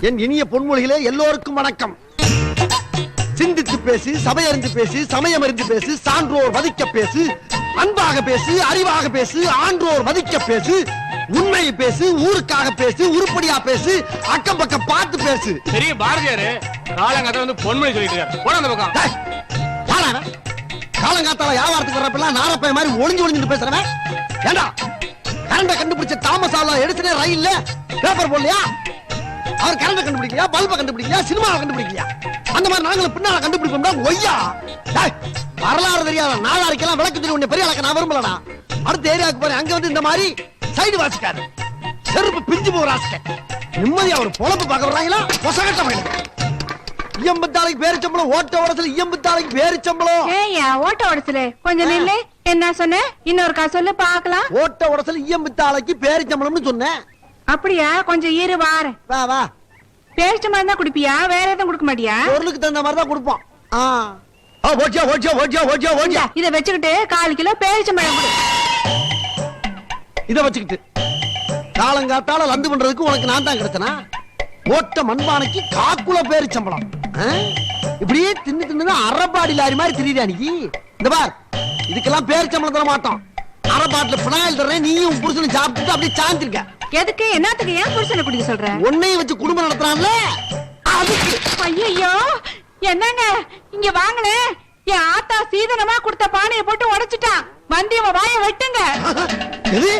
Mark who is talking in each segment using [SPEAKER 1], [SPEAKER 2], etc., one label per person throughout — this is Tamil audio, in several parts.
[SPEAKER 1] என் இனிய பொன்மொழிகளே எல்லோருக்கும் வணக்கம். சிந்தித்து பேசு, சபையறிந்து பேசு, சமயம் அறிந்து பேசு, சான்றோர் மதிக்க பேசு, அன்பாக பேசு, அறிவாக பேசு, ஆன்றோர் மதிக்க பேசு, உண்மையை பேசு, ஊருக்காக பேசு, உருப்படியா பேசு, அக்கம் பக்கம் பார்த்து பேசு.
[SPEAKER 2] பெரிய பாரதியாரு காலங்காத்தால வந்து பொன்மொழி சொல்லிட்டு இருக்காரு. போன அந்த பக்கம்.
[SPEAKER 1] காலங்காத்தால வியாபாரத்துக்கு வர்றப்பெல்லாம் நாரப்பைய மாதிரி ஒளிஞ்சு பேசுறவன் ஏண்டா? கரண்ட கண்டுபிடிச்ச தாமஸ் ஆல்வா எடிசனே ரயில்ல பேப்பர் போடலையா? அவர் கரண்ட கண்டுபிடிக்கலையா, பல்ப கண்டுபிடிக்கலையா, சினிமாவை கண்டுபிடிக்கலையா? அந்த மாதிரி நாங்களும் பின்னால கண்டுபிடிப்போம்டா. ஒய்யா வரலாறு தெரியாத நாளாரிக்கெல்லாம் விளக்கு தெரியும். உன்னை பெரிய ஆளக்க நான் விரும்பலடா. அடுத்த ஏரியாவுக்கு போறேன், அங்க வந்து இந்த மாதிரி சைடு வாசிக்காரு, செருப்பு பிஞ்சு போற ஆசை. நிம்மதியா ஒரு பொழப்பு பார்க்க வர்றாங்களா? பொசகட்ட வயலுக்கு இயம்பத்தாளைக்கு பேரு சம்பளம், ஓட்ட உடசல் இயம்பத்தாளைக்கு பேரு சம்பளம்.
[SPEAKER 3] ஏய்யா ஓட்ட உடசல் கொஞ்சம் நில்லு. என்ன சொன்ன? இன்னொரு சொல்லு பாக்கலாம்.
[SPEAKER 1] ஓட்ட உடசல் இயம்பத்தாளைக்கு பேரு சம்பளம்னு சொன்னேன்.
[SPEAKER 3] அப்படியா? கொஞ்சம் இரு வார.
[SPEAKER 1] வா வா.
[SPEAKER 3] பேரிச்சம்பழம் தான் குடிப்பியா? வேற எதுவும் குடுக்க மாட்டியா?
[SPEAKER 1] பொருளுக்கு தகுந்த மாதிரி தான் கொடுப்போம்.
[SPEAKER 3] இத வச்சுக்கிட்டு 1/4 கிலோ பேரிச்சம்பழம் கொடு.
[SPEAKER 1] இத வச்சுக்கிட்டு காலங்காத்தால லந்து பண்றதுக்கு உனக்கு நான் தான் கிடைச்சனா? ஓட்ட மண்பானைக்கு 1/4 கிலோ பேரிச்சம்பழம். இப்படியே தின்னு தின்னு அரபாடி லாரி மாதிரி திரியா நீ? இந்த பார், இதுக்கெல்லாம் பேரிச்சம்பளம் தர மாட்டோம். அரபாட்டில பினாயில் தர்றேன், நீயும் புருஷனும் சாப்பிட்டு அப்படியே சாந்திருக்க.
[SPEAKER 3] எதுக்கு? என்னத்துக்கு ஏன் புருஷனை குடிக்க சொல்ற?
[SPEAKER 1] உன்னையும் வச்சு குடும்பம் நடத்துறான்ல அதுக்கு.
[SPEAKER 3] ஐயோ என்னங்க இங்க வாங்களே. என் ஆத்தா சீதனமா கொடுத்த பானையை போட்டு உடைச்சிட்டான். வண்டியவ வாய வெட்டுங்க.
[SPEAKER 1] எது?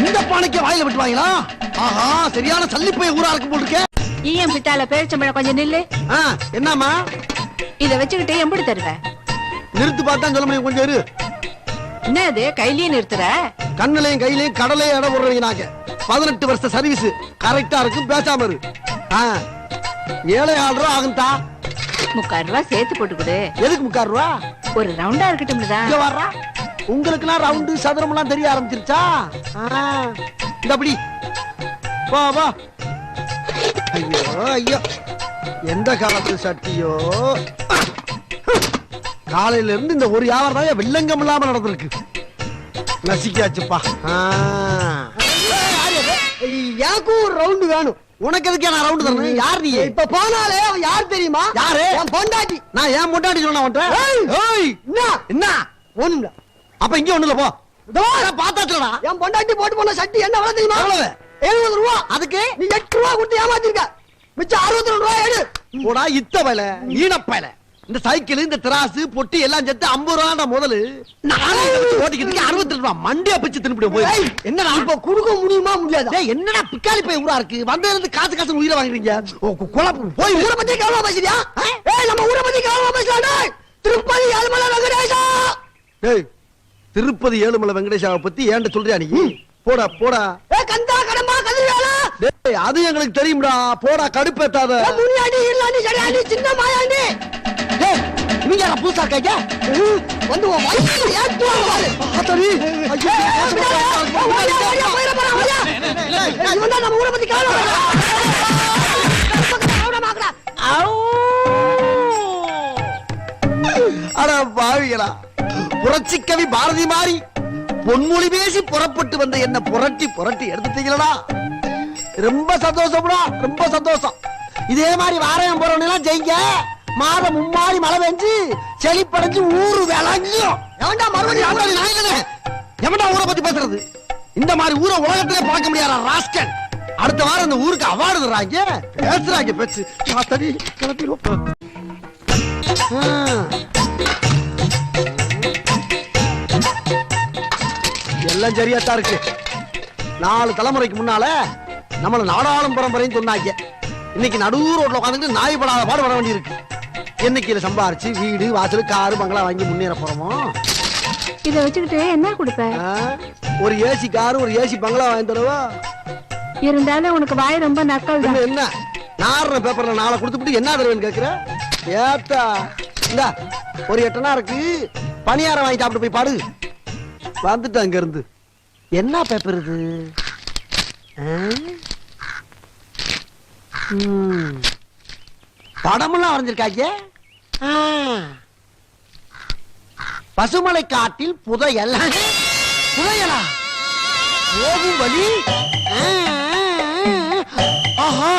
[SPEAKER 1] இந்த பானைக்கு வாயில வெட்டுவாங்களா? ஆஹா, சரியான சல்லிப்பைய ஊரா இருக்கும் போல் இருக்கே.
[SPEAKER 3] ஈயம் பித்தால பேரிச்சம்பழம் கொஞ்சம் நில்லு.
[SPEAKER 1] என்னம்மா?
[SPEAKER 3] இத வச்சுக்கிட்டு எப்படி தருவ?
[SPEAKER 1] நிறுத்து பார்த்தா சொல்ல முடியும். கொஞ்சம் இரு.
[SPEAKER 3] என்ன இது கையிலேயே நிறுத்துற?
[SPEAKER 1] கண்ணுலையும் கையிலையும் கடலையும் இடம் போடுறீங்க. நாங்க 18 வருஷ சர்வீஸ் கரெக்டா இருக்கும். பேசாம இரு. 7,500 ஆகும்டா.
[SPEAKER 3] 3/4 ரூபா சேர்த்து போட்டு கொடு.
[SPEAKER 1] எதுக்கு 3/4 ரூபா?
[SPEAKER 3] ஒரு ரவுண்டா இருக்கட்டும்.
[SPEAKER 1] வர்றா உங்களுக்கு எல்லாம் ரவுண்டு சதுரம் எல்லாம் தெரிய ஆரம்பிச்சிருச்சா? இந்த அப்படி வா வா. ஐயோ ஐயோ, எந்த காலத்து சட்டியோ. காலையில இருந்து இந்த ஒரு வியாபாரம் தான் வெள்ளங்கம் இல்லாம நடந்திருக்கு. நசிக்காச்சுப்பா. எனக்கும் ஒரு ரவுண்டு வேணும். உனக்கு எதுக்கு நான் ரவுண்டு தரணும்? யார் நீ? இப்ப போனாலே யார் தெரியுமா? யாரு? என் பொண்டாட்டி. நான் ஏன் பொண்டாட்டி சொன்ன? என்ன ஒண்ணு? அப்ப இங்க ஒண்ணுல போ. பாத்தாச்சுடா. என் பொண்டாட்டி போட்டு போன சட்டி என்ன விலை தெரியுமா? 70 ரூபா. அதுக்கு நீ 8 ரூபா கொடுத்து ஏமாத்திருக்க. மிச்சம் 62 ரூபா எடு. போடா இத்த வேலை ஈனப்பையில. இந்த சைக்கிள், இந்த திராசு, பொட்டி எல்லாம் சேர்த்து 50 ரூபா முதல்ல. நானே ஓட்டிக்கிட்டு 62 ரூபா மண்டியா பிச்சு தின்னுபிட போய். என்னடா இப்ப கொடுக்க முடியுமா முடியாது? என்னடா பிக்காலி போய் ஊரா இருக்கு. வந்ததுல இருந்து காசு காசு உயிரை வாங்குறீங்க. குழப்பம் போய். ஊரை பத்தி கவலை பேசுறியா? நம்ம ஊரை பத்தி கவலை பேசலாம். திருப்பதி ஏழுமலை வெங்கடேசா. திருப்பதி ஏழுமலை வெங்கடேசாவை பத்தி ஏன்ட சொல்றியா நீ? போடா போடா. கந்தா கடம்பா கதிராளா. அது எங்களுக்கு தெரியும்டா. போடா கடுப்பேத்தாத. முனியாண்டி இல்லாண்டி சரியாண்டி சின்ன மாயாண்டி. நீங்க யாரா புதுசா இருக்காங்க? வந்து உன் வயித்துல ஏத்துவாங்க பாரு. அத்தரி ஐயோ இவன் தான் நம்ம ஊரை பத்தி கவலை. அட பாவிகளா, புரட்சி கவி பாரதி மாறி பொன்மொழி பேசி புறப்பட்டு வந்த என்ன புரட்டி புரட்டி எடுத்துட்டீங்களா? ரொம்ப சந்தோஷம்டா, ரொம்ப சந்தோஷம். இதே மாதிரி வாரம் போறவனெல்லாம் ஜெயிங்க. மாதம் மும்மாறி மழை பெஞ்சு செழிப்படைஞ்சு ஊரு விளங்கியும். எவன்டா மறுபடியும் எவன்டா ஊரை பத்தி பேசுறது? இந்த மாதிரி ஊரை உலகத்திலே பார்க்க முடியாத ராஸ்கல். அடுத்த வாரம் இந்த ஊருக்கு அவார்டு தர்றாங்க. பேசுறாங்க பேச்சு. கிளப்பிடுவோம். எல்லாம் சரியாத்தான் இருக்கு. 4 தலைமுறைக்கு முன்னால நம்மள நாடாளும் பரம்பரைன்னு சொன்னாங்க. இன்னைக்கு நடு ரோட்ல உட்காந்துட்டு நாய் படாத பாடு வர வேண்டி இருக்கு. என்னைக்கு சம்பாரிச்சு வீடு வாசல் காரு பங்களா வாங்கி முன்னேற போறோமோ?
[SPEAKER 3] இத வச்சுக்கிட்டு என்ன கொடுப்ப?
[SPEAKER 1] ஒரு ஏசி காரு, ஒரு ஏசி பங்களா வாங்கி தரவா?
[SPEAKER 3] இருந்தாலும் உனக்கு வாய் ரொம்ப நக்கல் தான்.
[SPEAKER 1] என்ன நார்ன பேப்பர்ல 4 கொடுத்துட்டு என்ன தருவேன்னு கேக்குற? ஏத்தா இந்த ஒரு 8 இருக்கு. பணியாரம் வாங்கி சாப்பிட்டு போய் பாடு. வந்துட்டு அங்க இருந்து என்ன பேப்பர் இது? படமெல்லாம் வரைஞ்சிருக்காங்க. பசுமலை காட்டில் புதையல். புதையலா? போகும் வழி. ஆஹா,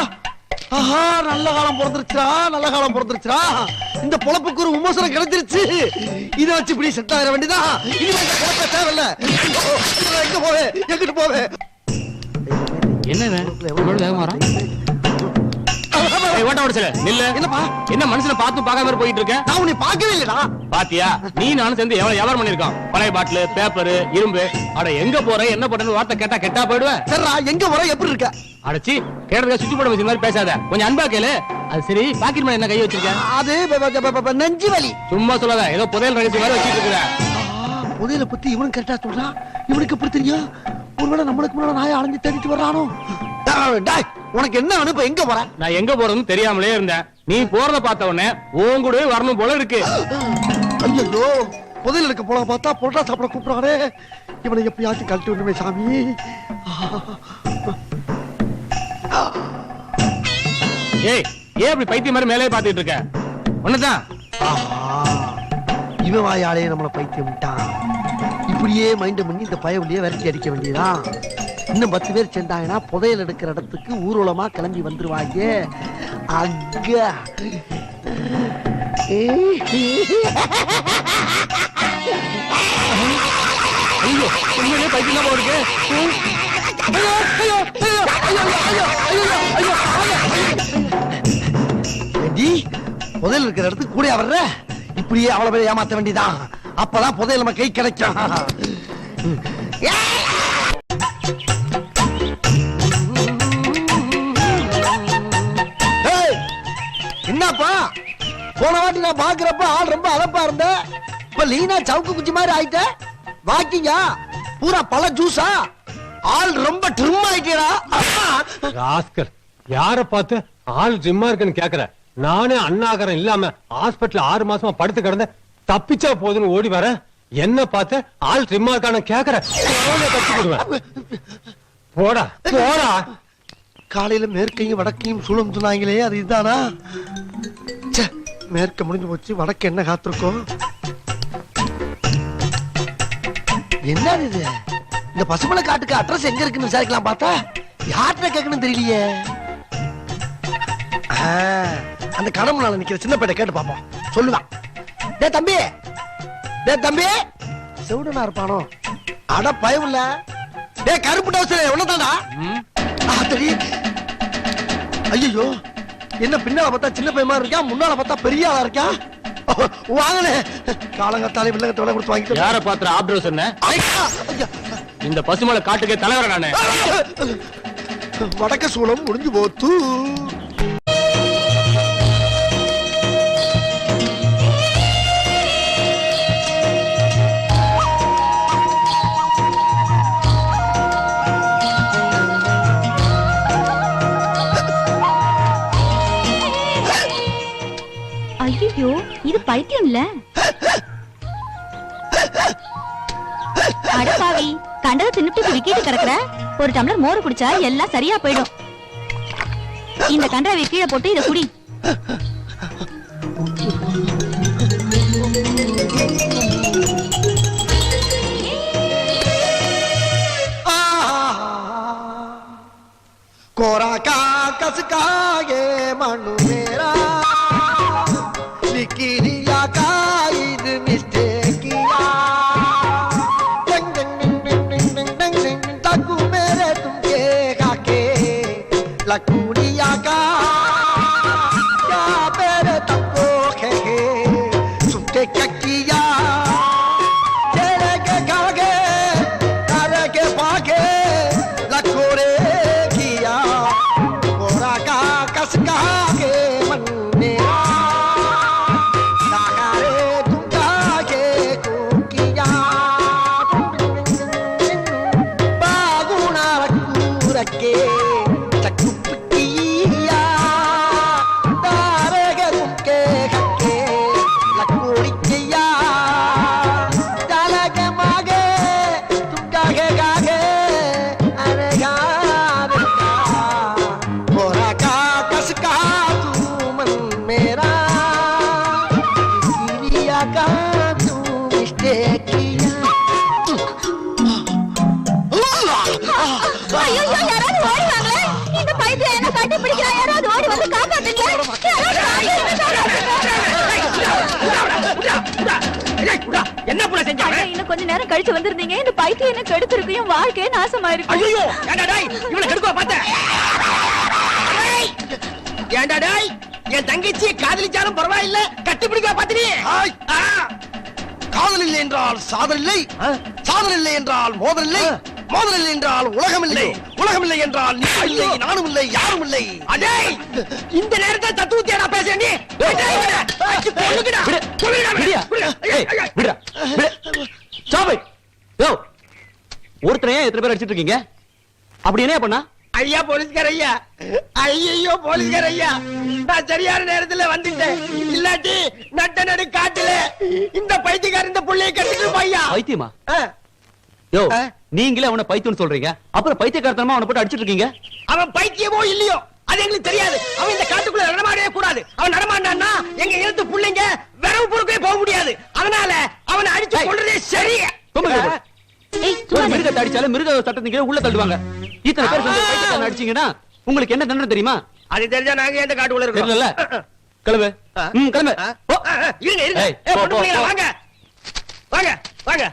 [SPEAKER 1] ஆஹா, நல்ல காலம் பிறந்துருச்சுடா, நல்ல காலம் பிறந்துருச்சுடா. இந்த பொழப்புக்கு ஒரு விமர்சனம் கிடைச்சிருச்சு. இதை வச்சு இப்படி செட் ஆகிற வேண்டியதான். இனிமே இந்த பொழப்ப தேவையில்ல. எங்க போவே, எங்கிட்டு போவே?
[SPEAKER 2] என்ன ஓட்ட ஓடிச்சல நில்ல.
[SPEAKER 1] என்னப்பா?
[SPEAKER 2] என்ன மனுஷனை பார்த்து பார்க்காம போயிட்டு இருக்க?
[SPEAKER 1] நான் உன்னை பார்க்கவே இல்லடா.
[SPEAKER 2] பாத்தியா, நீ நானும் சேர்ந்து எவ்வளவு வியாபாரம் பண்ணிருக்கோம். பழைய பாட்டில், பேப்பர், இரும்பு. அட எங்க போற, என்ன பண்றன்னு வார்த்தை கேட்டா கெட்டா போயிடுவேன்.
[SPEAKER 1] சரிடா, எங்க போற, எப்படி இருக்க?
[SPEAKER 2] அடச்சி, கேட்டதுக்கு சுவிட்ச் போர்டு வச்ச மாதிரி பேசாத. கொஞ்சம் அன்பா கேளு. அது சரி, பாக்கெட் மேல என்ன கை வச்சிருக்க?
[SPEAKER 1] அது நெஞ்சு வலி.
[SPEAKER 2] சும்மா சொல்லாத, ஏதோ புதையல் ரகசியம் மாதிரி வச்சிட்டு இருக்கிற.
[SPEAKER 1] புதையலை பத்தி இவனும் கரெக்டா சொல்றான். இவனுக்கு எப்படி தெரியும்? ஒருவேளை நம்மளுக்கு முன்னாடி நாயை அலைஞ்சு தேடிட்டு வர்றானோ? டேய், உனக்கு என்ன அனுப்ப, எங்க போற?
[SPEAKER 2] நான் எங்க போறதுன்னு தெரியாமலே இருந்தேன். நீ போறத பார்த்த உடனே உன் கூட வரணும் போல இருக்கு.
[SPEAKER 1] ஐயோ, புதையல் எடுக்க போல பார்த்தா பொட்டா சாப்பிட கூப்பிடுறானே. இவனை எப்படியாச்சும் கழட்டி விடுமே சாமி.
[SPEAKER 2] ஏய், ஏன் அப்படி பைத்தியம் மாதிரி மேலே பாத்துட்டு இருக்க? ஒண்ணுதான்.
[SPEAKER 1] இவன் வாயாலே நம்மள பைத்தியம் விட்டான். இப்படியே மைண்ட் பண்ணி இந்த பயவுலயே விரட்டி அடிக்க வேண்டியதான். இன்னும் 10 பேர் சேர்ந்தாங்கன்னா புதையல் எடுக்கிற இடத்துக்கு ஊர்வலமா கிளம்பி வந்துருவாங்க. அங்க
[SPEAKER 2] ஐயோ, உண்மையிலே பைத்தியம் போல இருக்கு.
[SPEAKER 1] புதையல் இருக்கிற இடத்துக்கு கூட வர்ற. இப்படியே அவ்வளவு பேர் ஏமாத்த வேண்டியதான். அப்பதான் புதையல் நம்ம கை கிடைக்கும். என்னப்பா, போன வாட்டி நான் பாக்குறப்ப ஆள் ரொம்ப அலப்பா இருந்த. இப்ப லீனா சவுக்கு குச்சி மாதிரி ஆயிட்ட. வாக்கிங்கா பூரா பழ ஜூஸா? ஆள் ரொம்ப ட்ரிம் ஆயிட்டா.
[SPEAKER 4] ராஸ்கல், யார பார்த்து ஆள் ஜிம்மா இருக்குன்னு கேக்குற? நானே அண்ணாகரம் இல்லாம ஹாஸ்பிட்டல் 6 மாசமா படுத்து கிடந்த, தப்பிச்சா போதுன்னு ஓடி வர. என்ன பார்த்து ஆள் ஜிம்மா இருக்கான கேக்குற? தப்பி போடுவேன். போடா போடா.
[SPEAKER 1] காலையில மேற்கையும் வடக்கையும் சூழம் சொன்னாங்களே, அது இதுதானா? மேற்க முடிஞ்சு போச்சு, வடக்கு என்ன காத்திருக்கோம்? என்ன இது? இந்த பசுமலை காட்டுக்கு அட்ரஸ் எங்க இருக்குன்னு விசாரிக்கலாம் பார்த்தா யார்கிட்ட கேட்கணும் தெரியலையே. அந்த கடமுனால நிக்கிற சின்ன பேட்டை கேட்டு பாப்போம், சொல்லுவான். டே தம்பி, டே தம்பி, செவுடனா இருப்பானோ? அட பயம் இல்ல. டே கருப்பு டவுசர் எவ்வளவுதான்டா? ஐயோ, என்ன பின்னால பார்த்தா சின்ன பையமா இருக்கா, முன்னால பார்த்தா பெரிய ஆளா இருக்கா? வாங்கனே, காலங்கத்தாலே வில்லங்கத்தை விலை கொடுத்து வாங்கிட்டு.
[SPEAKER 2] யார பாத்துற ஆப்டர் சொன்ன? இந்த பசுமலை காட்டுக்கே தலைவர் நானே.
[SPEAKER 1] வடக்க சூளம் முடிஞ்சு போத்து.
[SPEAKER 5] ஐயோ, இது பைத்தியம் இல்ல. அடப்பாவி, கண்டத தின்னுட்டு விக்கிட்டு கிடக்குற. ஒரு டம்ளர் மோர் குடிச்சா எல்லாம் சரியா போயிடும். இந்த கண்டாவை கீழே போட்டு இத குடி.
[SPEAKER 1] कोरा कागज का ये मनु मेरा लिखिया का ईद मिस्टेक किया डंग डंग डंग डंग डंग डंग डंग ताकू मेरे तुमके काके लकुड़िया का क्या मेरे तको खेके सुनते क्या किया तेरे के कागे तारे के पाके लकोरे किया कोरा का कस कहा के
[SPEAKER 5] கொஞ்ச நேரம் கழிச்சு வந்திருந்தீங்க இந்த பைத்தியம் என்ன கெடுத்திருக்கு என் வாழ்க்கையே நாசமா இருக்கு.
[SPEAKER 6] ஐயோ ஏண்டா டேய் இவனை கெடுக்கவா பார்த்த? ஏண்டா டேய் என் தங்கச்சியை காதலிச்சாலும் பரவாயில்ல கட்டி பிடிக்கவா பார்த்த நீ?
[SPEAKER 1] காதல் இல்லை என்றால் சாதல் இல்லை, சாதல் இல்லை என்றால் மோதல் இல்லை, மோதல் இல்லை என்றால் உலகம் இல்லை, உலகம் இல்லை என்றால் நீ இல்லை, நானும் இல்லை, யாரும் இல்லை.
[SPEAKER 6] அடே இந்த நேரத்துல தத்துவத்தையா பேசுற நீ? கொல்லுங்கடா கொல்லுங்கடா.
[SPEAKER 2] சாபை யோ ஒருத்தரையே எத்தனை பேர் அடிச்சிட்டு இருக்கீங்க? அப்படி என்ன பண்ணா?
[SPEAKER 6] ஐயா போலீஸ்கார ஐயா, ஐயோ போலீஸ்கார ஐயா, நான் சரியான நேரத்துல வந்துட்டேன். இல்லாட்டி நட்ட நடு காட்டுல இந்த பைத்தியக்கார இந்த புள்ளைய கட்டிட்டு பையா.
[SPEAKER 2] பைத்தியமா? யோ நீங்களே அவனை பைத்தியம்னு சொல்றீங்க, அப்புறம் பைத்தியக்காரத்தனமா அவனை போட்டு அடிச்சிட்டு இருக்கீங்க.
[SPEAKER 6] அவன் பைத்தியமோ இல்லையோ அது எங்களுக்கு தெரியாது. அவன் இந்த காட்டுக்குள்ள நடமாடவே கூடாது. அவன் நடமாண்டான்னா எங்க இனத்து புள்ளைங்க விரவு பொறுக்கவே போக முடியாது. அதனால அவனை அடிச்சு கொள்றதே சரி.
[SPEAKER 2] மிருகத்தை அடிச்சாலும் மிருக சட்டத்துக்கு உள்ள தள்ளுவாங்க. இத்தனை பேர் சேர்ந்து பைத்தியக்காரனை அடிச்சீங்கன்னா உங்களுக்கு என்ன தண்டனை தெரியுமா?
[SPEAKER 6] அது தெரிஞ்சா நாங்க எந்த காட்டுக்குள்ள இருக்கோம்?
[SPEAKER 2] தெரியல. கிளம்பு. கிளம்பு.
[SPEAKER 6] இருங்க இருங்க. பொண்ணு பிள்ளைங்களா வாங்க வாங்க வாங்க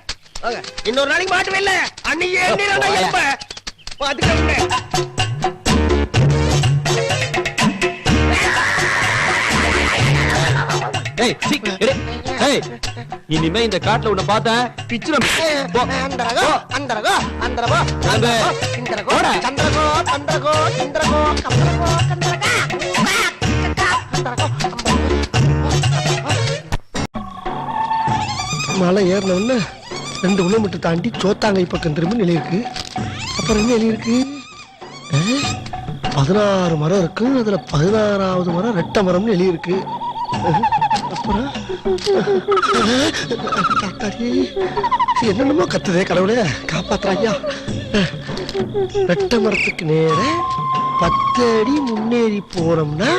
[SPEAKER 6] வாங்க. இன்னொரு நாளைக்கு மாட்டுவே இல்ல. அன்னைக்கு எண்ணிரண்டா எப்ப பாத்துக்கோங்க.
[SPEAKER 2] ஏய் சீ எடே. ஏய் இனிமே இந்த காட்டுல உன்னை பார்த்தேன் பிச்சுரம்.
[SPEAKER 6] அந்தரகோ அந்தரகோ அந்தரகோ
[SPEAKER 2] கிளம்பு.
[SPEAKER 6] இந்தரகோ சந்திரகோ சந்திரகோ இந்திரகோ கந்தரகோ கந்தரகா
[SPEAKER 1] மலை ஏறினவுன்னு 2 கிலோமீட்டர் தாண்டி சோத்தாங்கை பக்கம் திரும்பி நிலையிருக்கு. அப்புறம் என்ன எழுதியிருக்கு? 16 மரம் இருக்கு, அதுல 16வது மரம் ரெட்டை மரம்னு எழுதியிருக்கு. அப்புறம் என்னென்னமோ கத்துதே, கடவுளே காப்பாத்துறாயா. ரெட்டை மரத்துக்கு நேர 10 அடி முன்னேறி போனோம்னா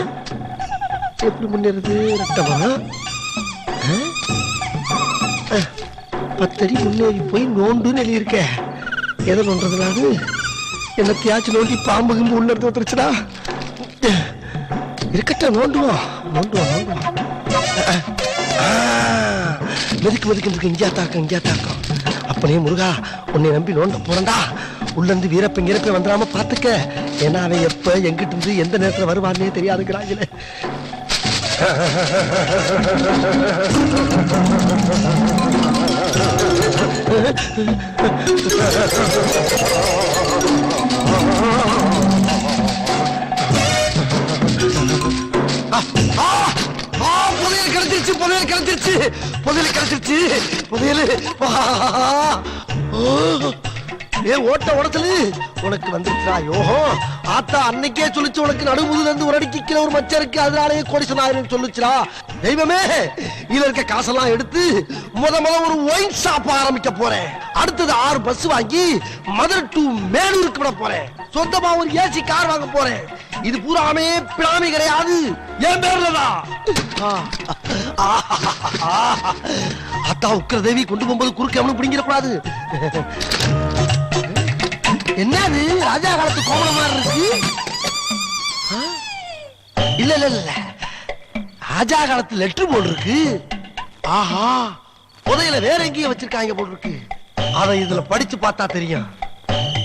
[SPEAKER 1] எப்படி முன்னேறது? ரெட்டை மரம் 10 அடி முன்னேறி போய் நோண்டுன்னு எழுதியிருக்க. எதை நோன்றதுனால என்னத்தையாச்சும் நோண்டி பாம்பு கிம்பு உள்ள இருந்து வந்துருச்சுடா. இருக்கட்டும், நோண்டுவோம் நோண்டுவோம் நோண்டுவோம். மெதுக்கு மெதுக்கு இங்கேயா தாக்கம் இங்கேயா தாக்கம். அப்பனே முருகா, உன்னை நம்பி நோண்ட போறண்டா. உள்ள இருந்து வீரப்ப இறப்ப வந்துடாம பாத்துக்க. ஏன்னா அவன் எப்ப எங்கிட்டு இருந்து எந்த நேரத்துல வருவான்னே தெரியாதுங்கிறாங்களே. புதையல் கிடைச்சிருச்சு, புதையல் கிடைச்சிருச்சு, புதையல் கிடைச்சிருச்சு, புதையல். ஏ ஓட்ட உடச்சலு உனக்கு வந்துருச்சா? யோகோ ஆத்தா அன்னைக்கே சொல்லிச்சு உனக்கு நடுமுதுல இருந்து ஒரு அடிக்கு கீழே ஒரு மச்சம் இருக்கு, அதனாலேயே கோடீஸ்வரன் சொல்லுச்சுடா. தெய்வமே, இதுல இருக்க காசெல்லாம் எடுத்து முத ஒரு ஒயின் ஷாப் ஆரம்பிக்க போறேன். அடுத்தது 6 பஸ் வாங்கி மதுரை டு மேலூருக்கு விட போறேன். சொந்தமா ஒரு ஏசி கார் வாங்க போறேன். இது பூராமே பிளாமி கிடையாது, என் பேர்லதான். அத்தா உக்கிர தேவி கொண்டு போகும்போது குறுக்க எவனும் பிடிங்கிட கூடாது. என்னது ராஜா காலத்து கோமணம் மாதிரி இருக்கு? இல்ல இல்ல இல்ல, ராஜா காலத்து லெட்டர் போல் இருக்கு. ஆஹா, புதையில வேற எங்கேயும் வச்சிருக்காங்க போல் இருக்கு. அதை இதுல படிச்சு பார்த்தா தெரியும்.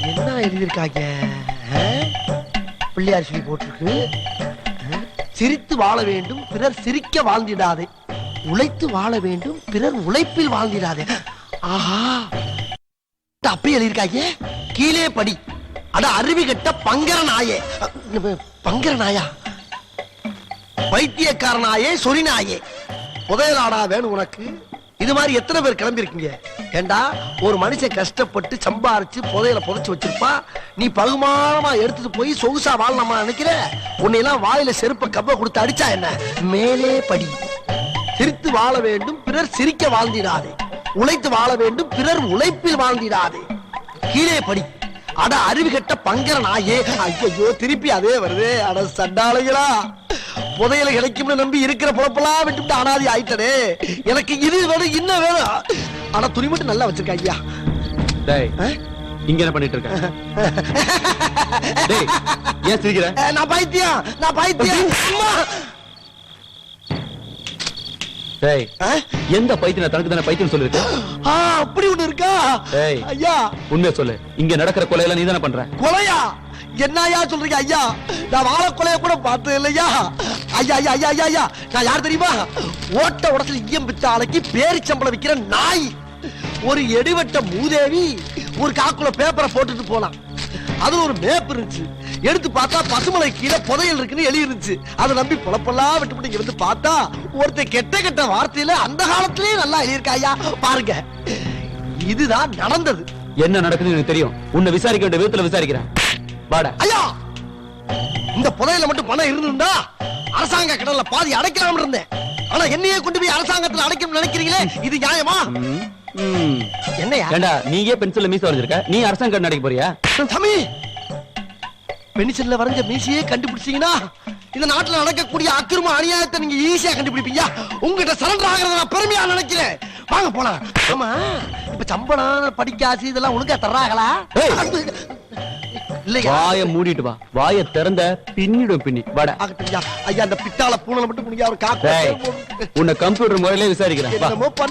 [SPEAKER 1] என்ன எழுதியிருக்காங்க? பிள்ளையார் சொல்லி போட்டிருக்கு. சிரித்து வாழ வேண்டும் பிறர் சிரிக்க வாழ்ந்திடாதே, உழைத்து வாழ வேண்டும் பிறர் உழைப்பில் வாழ்ந்திடாதே. ஆஹா, அப்படி எழுதியிருக்காங்க. கீழே படி. அட அருவி கட்ட பங்கர நாயே. பங்கர நாயா? பைத்தியக்கார நாயே, சொரி நாயே. புதையலாடா வேணும் உனக்கு? இது மாதிரி எத்தனை பேர் கிளம்பி இருக்கீங்க? ஏண்டா, ஒரு மனுஷன் கஷ்டப்பட்டு சம்பாரிச்சு புதையல புதைச்சு வச்சிருப்பா. நீ பகுமானமா எடுத்துட்டு போய் சொகுசா வாழலாமா நினைக்கிற? உன்னையெல்லாம் வாயில செருப்ப கப்ப கொடுத்து அடிச்சா என்ன? மேலே படி. சிரித்து வாழ வேண்டும் பிறர் சிரிக்க வாழ்ந்திடாதே, உழைத்து வாழ வேண்டும் பிறர் உழைப்பில் வாழ்ந்திடாதே. கீழே படி. அட அருவி கட்ட பங்கர நாயே. ஐயோ, திருப்பி அதே வருது. அட சண்டாளைகளா, புதையல கிடைக்கும்னு நம்பி இருக்கிற பொழப்பெல்லாம் விட்டுட்டு அனாதி ஆயிட்டனே. எனக்கு இது வேணும், இன்னும் வேணும். ஆனா துணி மட்டும் நல்லா வச்சிருக்க ஐயா.
[SPEAKER 2] இங்க என்ன பண்ணிட்டு இருக்க? ஏன் சிரிக்கிற?
[SPEAKER 1] நான் பைத்தியம், நான் பைத்தியம்.
[SPEAKER 2] டேய்
[SPEAKER 1] ஆ?
[SPEAKER 2] எந்த பைத்தியம் தனக்கு தானே பைத்தியம் சொல்லிருக்கு
[SPEAKER 1] ஆ, அப்படி ஒண்ணு இருக்கா
[SPEAKER 2] ஏய்.
[SPEAKER 1] ஐயா
[SPEAKER 2] உண்மையை சொல்லு இங்க நடக்கிற கொலையெல்லாம் நீ தானே பண்ற
[SPEAKER 1] கொலையா என்னய்யா சொல்றீங்க ஐயா நான் வாழ கொலைய கூட பார்த்தது இல்லையா ஐயா ஐயா ஐயா ஐயா ஐயா நான் யார் தெரியுமா ஓட்ட உடத்துல ஈயம் பிச்ச ஆளைக்கு பேரிச்சம்பளம் விக்கிற நாய் ஒரு எடுவட்ட மூதேவி ஒரு காக்குள்ள பேப்பரை போட்டுட்டு போலாம் அதுல ஒரு மேப் இருந்துச்சு எடுத்து பார்த்தா பசுமலை கீழே புதையல் இருக்குன்னு எழுதி இருந்துச்சு அதை நம்பி பொழப்பெல்லாம் விட்டு இங்க வந்து பார்த்தா ஒருத்தன் கெட்ட கெட்ட வார்த்தையில அந்த காலத்திலேயே நல்லா எழுதியிருக்கா ஐயா பாருங்க இதுதான் நடந்தது
[SPEAKER 2] என்ன நடக்குதுன்னு எனக்கு தெரியும் உன்னை விசாரிக்க வேண்டிய விதத்துல விசாரிக்கிறேன் வாடா
[SPEAKER 1] ஐயா இந்த புதையில மட்டும் பணம் இருந்திருந்தா அரசாங்க கடல்ல பாதி அடைக்கலாம் இருந்தேன் ஆனா என்னையே கொண்டு போய் அரசாங்கத்துல அடைக்கணும்னு நினைக்கிறீங்களே இது நியாயமா
[SPEAKER 2] ம்.
[SPEAKER 1] என்னையா
[SPEAKER 2] ஏண்டா நீயே பென்சில்ல மீச வரைஞ்சிருக்க நீ அரசாங்க நடிக்க போறியா
[SPEAKER 1] சாமி பென்சில்ல வரைஞ்ச மீசியே கண்டுபிடிச்சீங்கன்னா இந்த நாட்டுல நடக்கக்கூடிய அக்கிரம அநியாயத்தை நீங்க ஈஸியா கண்டுபிடிப்பீங்க உங்ககிட்ட சரண்டர் ஆகிறத நான் பெருமையா நினைக்கிறேன் வாங்க போலாம் ஆமா இப்ப சம்பளம் படிக்காசு இதெல்லாம் ஒழுங்கா தர்றாங்களா
[SPEAKER 2] ஏய்.
[SPEAKER 1] இல்லையா
[SPEAKER 2] வாய மூடிட்டு வா வாய திறந்த பின்னிடும் பின்னி வாடா
[SPEAKER 1] ஆகட்டும் ஐயா ஐயா அந்த பித்தாள பூனலை மட்டும் முடியாது ஒரு
[SPEAKER 2] டேய்,
[SPEAKER 1] காக்கு
[SPEAKER 2] உன்னை கம்ப்யூட்டர் முறையிலே விசாரிக்கிறேன் வா
[SPEAKER 1] என்னமோ பண்ணு